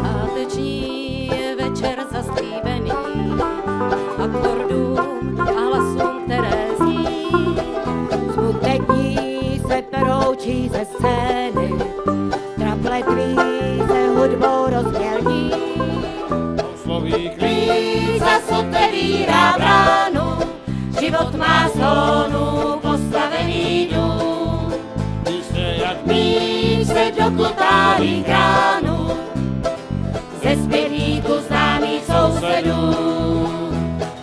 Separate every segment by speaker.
Speaker 1: Páteční je večer zaslíbený akordům a hlasům, které zní.
Speaker 2: Smutek dní se proučí ze scény, trapletví se hudbou rozmělní.
Speaker 3: Sloví
Speaker 2: Klíč zas otevírá bránu, život má zónu postavený dům.
Speaker 3: písně jak
Speaker 2: Míč se dokutálí kránu, ze zpěvíku známých sousedů.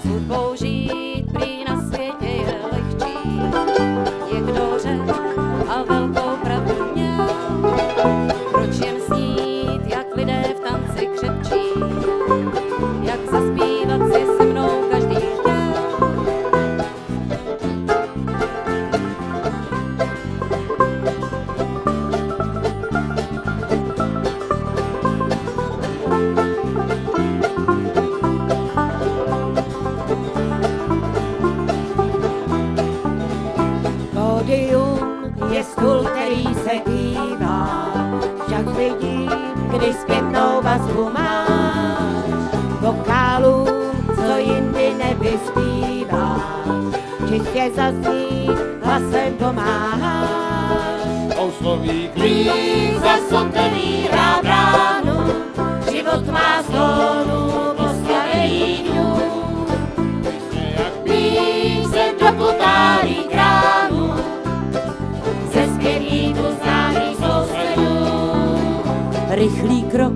Speaker 1: S hudbou žít prý na světě je lehčí, někdo řekl a velkou pravdu měl. Proč jen snít, jak lidé v tanci křepčí, jak zaspívat si se mnou každý chtěl.
Speaker 2: Pódium je stůl, který se kývá, však vidím, když zpětnou vazbu máš. Vokálům, co jindy nevyspíváš, čistě zazní hlasem pomáháš.
Speaker 3: Sloví
Speaker 2: Klíč zas otevírá bránu, život má zónu postavený dům.
Speaker 3: písně jak
Speaker 2: Klíč se dokutálí kránu, ze zpěvíku známých sousedů.
Speaker 4: Rychlý krok,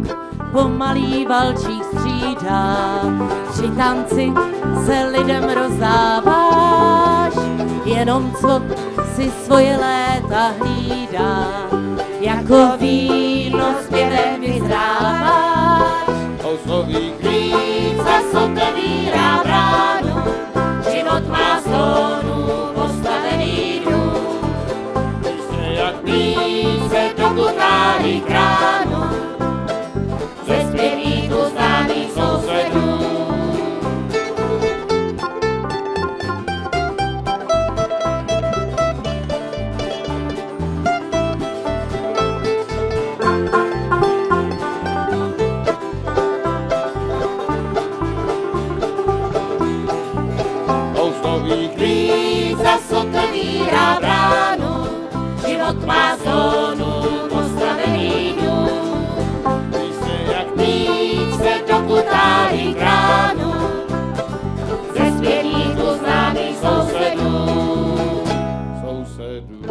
Speaker 4: pomalý valčík střídá, při tanci se lidem rozdáváš, jenom co si svoje léta hlídá, jako víno zpěvem vyzráváš.
Speaker 3: sloví
Speaker 2: Klíč zas otevírá bránu, život má zónu postavený dům.
Speaker 3: písně jak
Speaker 2: Klíč se dokutálí kránu, ze zpěvíku známých sousedů.
Speaker 3: sloví
Speaker 2: Klíč zas otevírá bránu, život má zónu postavený dům.
Speaker 3: písně jak
Speaker 2: Klíč se dokutálí kránu, ze zpěvíku známých sousedů.
Speaker 3: sousedů.